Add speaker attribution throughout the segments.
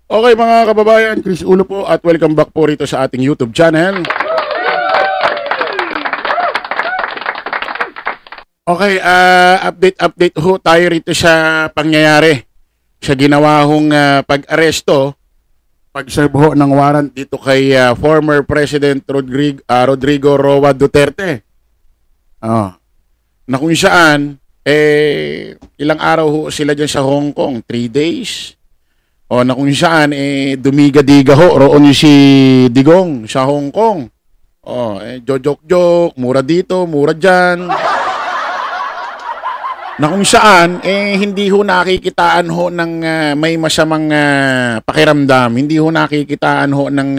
Speaker 1: Okay mga kababayan, Chris Ulo po at welcome back po rito sa ating YouTube channel. Okay, update ho tayo rito sa pangyayari sa ginawa hong pag-aresto, pag-serve ho ng warrant dito kay former President Rodrigo Roa Duterte. Na kung saan, ilang araw ho sila dyan sa Hong Kong, 3 days. Na kung saan, dumiga-diga ho, roon yung si Digong sa Hong Kong. Joke-joke, mura dito, mura dyan. Na kung saan, hindi ho nakikitaan ho ng may masamang pakiramdam. Hindi ho nakikitaan ho ng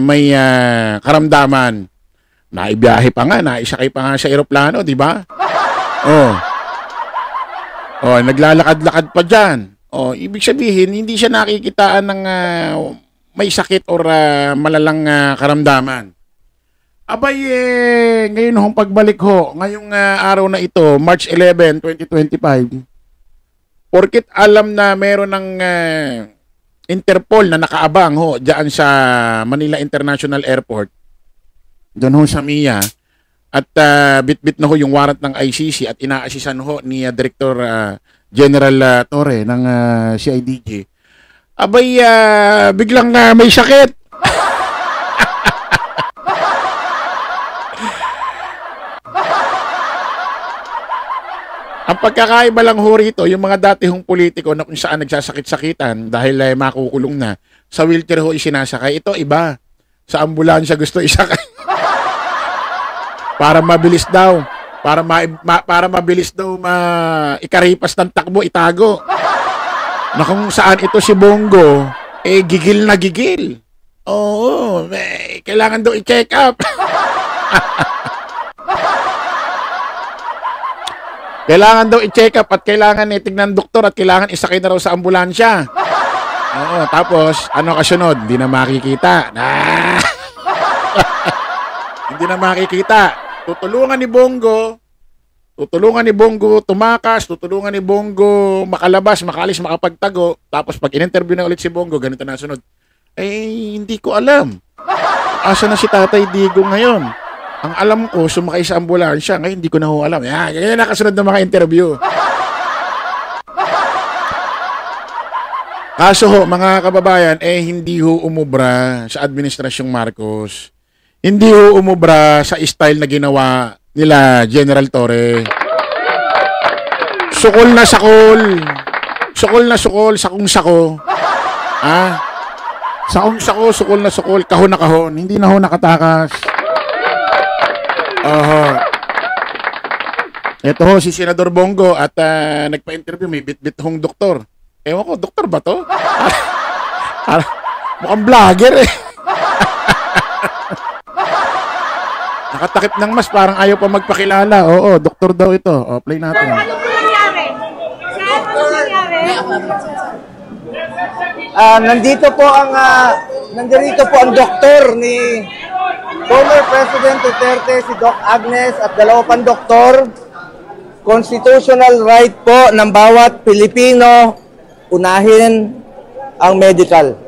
Speaker 1: may karamdaman. Naibiyahe pa nga, naisakay pa nga sa eroplano, di ba? Naglalakad-lakad pa dyan. Ibig sabihin, hindi siya nakikitaan ng may sakit or malalang karamdaman. Abay, ngayon hong pagbalik ho, ngayong araw na ito, March 11, 2025, porkit alam na meron ng Interpol na nakaabang ho dyan sa Manila International Airport, doon ho sa MIA, at bit-bit na ho yung warrant ng ICC at ina-assisan ho ni Director General Torre ng CIDG. Abay, biglang may sakit. Ang pagkakaiba lang ho rito, yung mga dati hong politiko na kung saan nagsasakit-sakitan dahil makukulong na, sa wheelchair ho isinasakay. Ito iba. Sa ambulansya gusto isakay. Para mabilis daw. Para mabilis daw ikaripas ng takbo, itago. Na kung saan ito si Bongo, gigil na gigil. Oo, kailangan daw i-check up. Kailangan daw i-check up at kailangan tignan doktor at kailangan isakay na raw sa ambulansya. Tapos, ano kasunod? Hindi na makikita. Hindi na makikita. Tutulungan ni Bongo tumakas, tutulungan ni Bongo makalabas, makalis, makapagtago. Tapos pag in-interview na ulit si Bongo, ganito na sunod. Hindi ko alam. Asa na si Tatay Digong ngayon? Ang alam ko, sumakay sa ambulansya. Ngayon, hindi ko na ho alam. Yan nakasunod na mga interview. Kaso ho, mga kababayan, hindi ho umubra sa Administrasyong Marcos. Hindi ho umubra sa style na ginawa nila General Torre. Sukol na sakol. Sukol na sukol, sakong-sako. Sakong-sako, sukol na sukol, kahon na kahon. Hindi na ho nakatakas. Ito ho si Senador Bongo at nagpa-interview, may bit-bit hong doktor. Ewan ko, doktor ba to? Mukhang vlogger eh. Nakatakip ng mas, parang ayaw pa magpakilala. Oo, doktor daw ito. Play natin.
Speaker 2: Ano po nangyari? Saan ano nangyari?
Speaker 3: Nandito po ang doktor ni former President Duterte, si Doc Agnes at dalawa pang doktor. Constitutional right po ng bawat Pilipino unahin ang medical.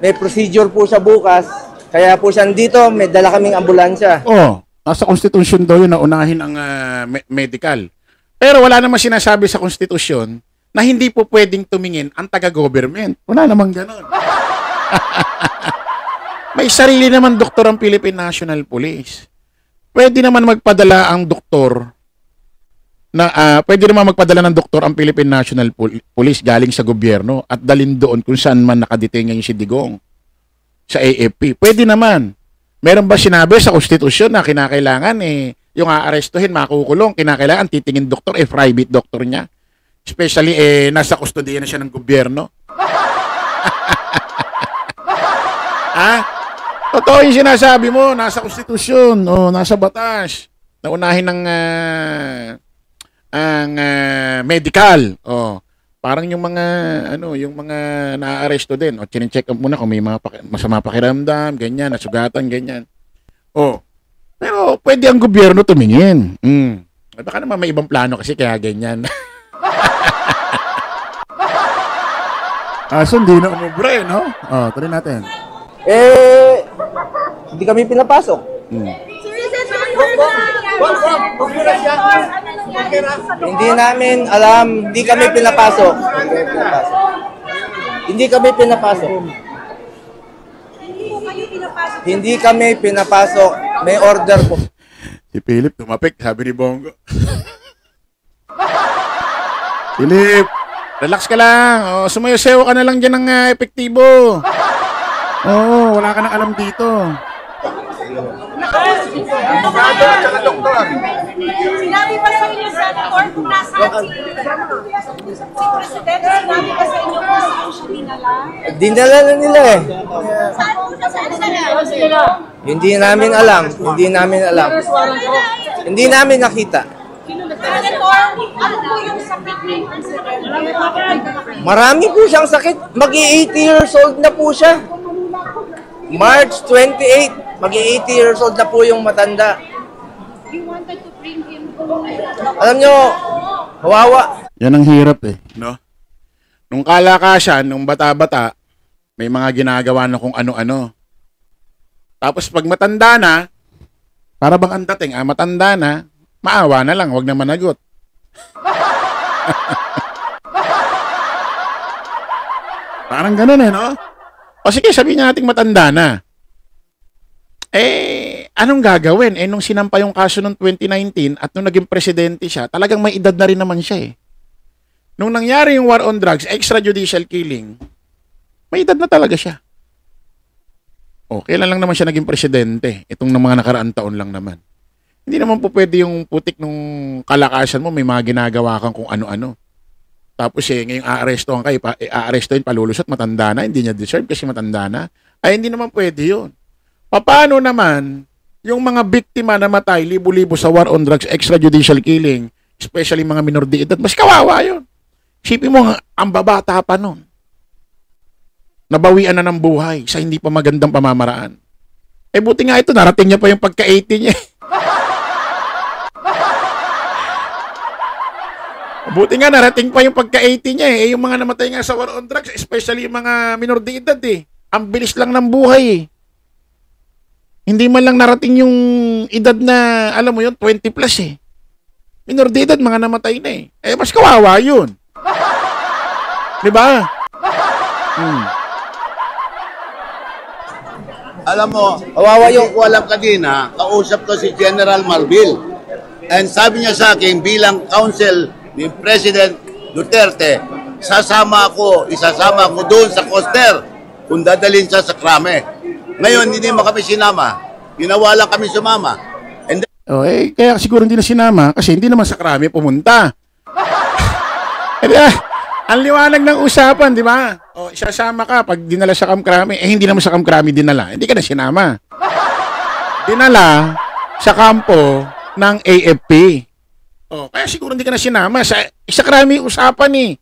Speaker 3: May procedure po sa bukas, kaya po siya dito, may dala kaming ambulansya.
Speaker 1: Nasa konstitusyon daw yun na unahin ang medical. Pero wala namang sinasabi sa konstitusyon na hindi po pwedeng tumingin ang taga-government. Wala namang ganon. May sarili naman doktor ang Philippine National Police. Pwede naman magpadala ang doktor ng doktor ang Philippine National Police galing sa gobyerno at dalhin doon kung saan man nakadetain ngayon si Digong sa AFP. Pwede naman. Meron ba sinabi sa konstitusyon na kinakailangan yung aarestuhin, makukulong, kinakailangan titingin doktor, private doktor niya? Especially nasa kustodiya na siya ng gobyerno. Totoo yung sinasabi mo, nasa konstitusyon, nasa batas, na unahin ng medical. Parang yung mga na-aresto din, chine-check up muna kung may mga masama pakiramdam, ganyan, nasugatan, ganyan. Pero pwede ang gobyerno tumingin. Baka naman may ibang plano kasi kaya ganyan. Aso hindi na umubra eh, no? Oh, tuloy natin.
Speaker 3: Hindi kami pinapasok. Hindi namin alam, hindi kami pinapasok. Hindi kami pinapasok. Hindi kami pinapasok. May order po.
Speaker 1: Si Philip tumapik, sabi ni Bongo. Philip, relax ka lang. Oh, sumayo-sayo ka na lang dyan ng epektibo. Oo, wala ka nang alam dito.
Speaker 2: Sinabi pa sa inyo, Senator, kung nasaan si Presidente, sinabi pa sa inyo kung saan siya dinala?
Speaker 3: Dinala na nila eh.
Speaker 2: Saan po siya?
Speaker 3: Hindi namin alam. Hindi namin alam. Hindi namin nakita.
Speaker 2: Senator, ano po yung sakit ni Presidente?
Speaker 3: Marami po siyang sakit. Mag-80 years old na po siya. March 28, mag-80 years old na po yung matanda.
Speaker 2: You wanted to bring him
Speaker 3: Alam nyo, kawawa.
Speaker 1: Yan ang hirap eh. No? Nung kalakasan, nung bata-bata, may mga ginagawa na kung ano-ano. Tapos pag matanda na, para bang ang dating, matanda na, maawa na lang, wag na managot. Parang ganun eh, no? O sige, sabihin natin matanda na. Anong gagawin? Nung sinampa yung kaso noong 2019 at nung naging presidente siya, talagang may edad na rin naman siya eh. Nung nangyari yung war on drugs, extrajudicial killing, may edad na talaga siya. O, kailan lang naman siya naging presidente? Itong ng mga nakaraang taon lang naman. Hindi naman po pwede yung putik nung kalakasan mo, may mga ginagawa kang kung ano-ano. Tapos ngayong aarestohan kayo, aarestohin, palulusot, matanda na, hindi niya deserve kasi matanda na. Ay, hindi naman pwede yun. Paano naman yung mga biktima na matay, libo-libo sa war on drugs, extrajudicial killing, especially mga minor de edad, mas kawawa yun. Isipin mo, ang babata pa nun. Nabawian na ng buhay sa hindi pa magandang pamamaraan. Buti nga ito, narating niya pa yung pagka-80 niya. Buti nga narating pa yung pagka-80 niya eh. Yung mga namatay nga sa war on drugs, especially yung mga minor de edad eh. Ang bilis lang ng buhay eh. Hindi man lang narating yung edad na, alam mo yun, 20 plus eh. Minor de edad, mga namatay na eh. Mas kawawa yun. Diba?
Speaker 4: Alam mo, kawawa yung ko alam kanina, kausap ko si General Marbil. And sabi niya sa akin, bilang counsel ni President Duterte, isasama ko doon sa Coster kung dadalhin siya sa krame. Ngayon, hindi mo kami sinama. Ginawa lang kami sumama. And then,
Speaker 1: kaya siguro hindi na sinama kasi hindi naman sa krame pumunta. Ang liwanag ng usapan, di ba? Isasama ka pag dinala sa kamkrame. Hindi naman sa kamkrame dinala. Hindi ka na sinama. Dinala sa kampo ng AFP. Kaya siguro hindi ka na sinama. Sa krami usapan eh.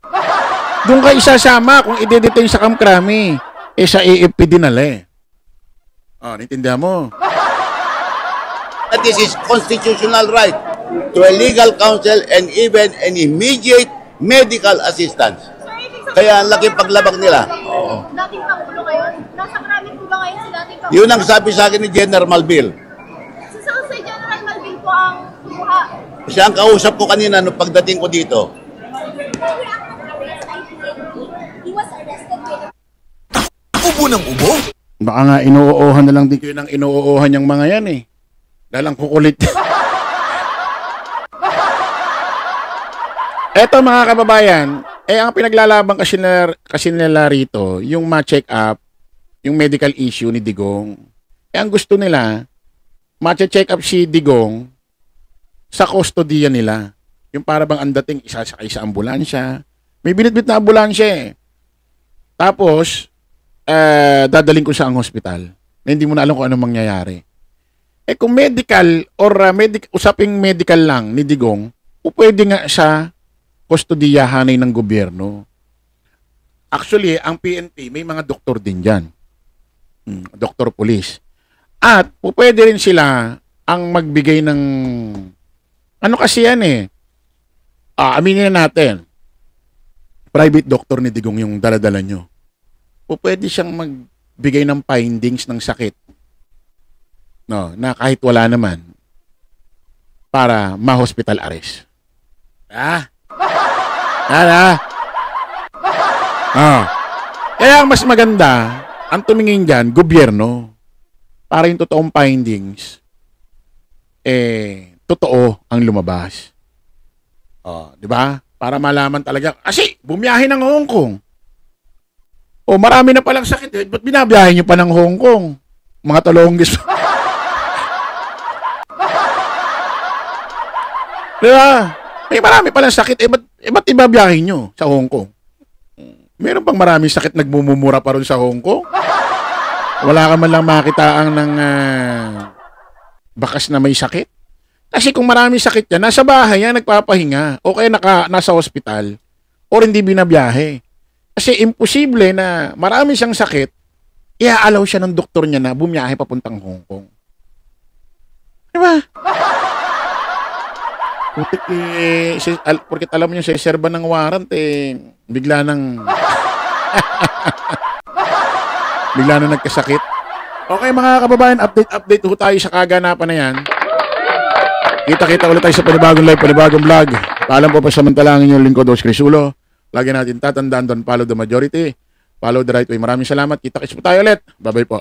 Speaker 1: Doon ka isasama kung i-detain sa kamkrame. Sa AFP dinala eh. Naintindihan mo?
Speaker 4: that this is constitutional right to a legal counsel and even an immediate medical assistance. Kaya ang laking paglabag nila. Oo.
Speaker 2: Dating Pangulo ngayon, nasa krami po ba ngayon si dating Pangulo?
Speaker 4: Yun ang sabi sa akin ni General Malbil.
Speaker 2: Si General Malvin po ang kumuha.
Speaker 4: Siya ang kausap ko kanina nung pagdating ko dito.
Speaker 2: He was arrested with
Speaker 5: Ubo ng ubo?
Speaker 1: Baka nga inuuohan na lang din kayo ng inuuohan yung mga yan eh. Dahil ang kukulit. Eto mga kababayan, ang pinaglalaban kasi nila rito, yung ma-check up, yung medical issue ni Digong. Ang gusto nila, ma-check up si Digong sa kustodiya nila. Yung para bang ang dating isasakay sa ambulansya. May binitbit na ambulansya eh. Tapos, dadaling ko siya ang hospital na hindi mo na alam kung anong mangyayari. Kung medical or usaping medical lang ni Digong, pwede nga siya kustodiyahanay ng gobyerno. Actually, ang PNP, may mga doktor din dyan. Doktor police. At pwede rin sila ang magbigay ng ano kasi yan eh. Aminin na natin. Private doctor ni Digong yung daladala nyo. o pwede siyang magbigay ng findings ng sakit. No, na kahit wala naman para ma-hospital arrest. Kaya ang mas maganda, ang tumingin dyan, gobyerno, para yung totoong findings, totoo ang lumabas. Di ba? Para malaman talaga, kasi bumiyahe ng Hong Kong. Marami na palang sakit. Ba't binabiyahe nyo pa ng Hong Kong? Mga talonggis. Di ba? May marami palang sakit. Ba't ibabiyahe nyo sa Hong Kong? Meron pang maraming sakit nagmumumura pa rin sa Hong Kong? Wala ka man lang makitaan ng bakas na may sakit? Kasi kung maraming sakit yan, nasa bahay yan, nagpapahinga. O kaya nasa hospital. O hindi binabiyahe. Kasi imposible na marami siyang sakit, i-allow siya ng doktor niya na bumiyahe papuntang Hong Kong. Diba? Putik porkit alam mo niya sa serba ng warrant, bigla nang nagkasakit. Okay mga kababayan, update ho tayo sa kaganapan na yan. Kita-kita ulit tayo sa panibagong live, panibagong vlog. Paalam po pa samantalangin yung lingkod, Os Crisulo. Lagi natin tatandaan, don't follow the majority. Follow the right way. Maraming salamat. Kita-kits po tayo ulit. Bye-bye po.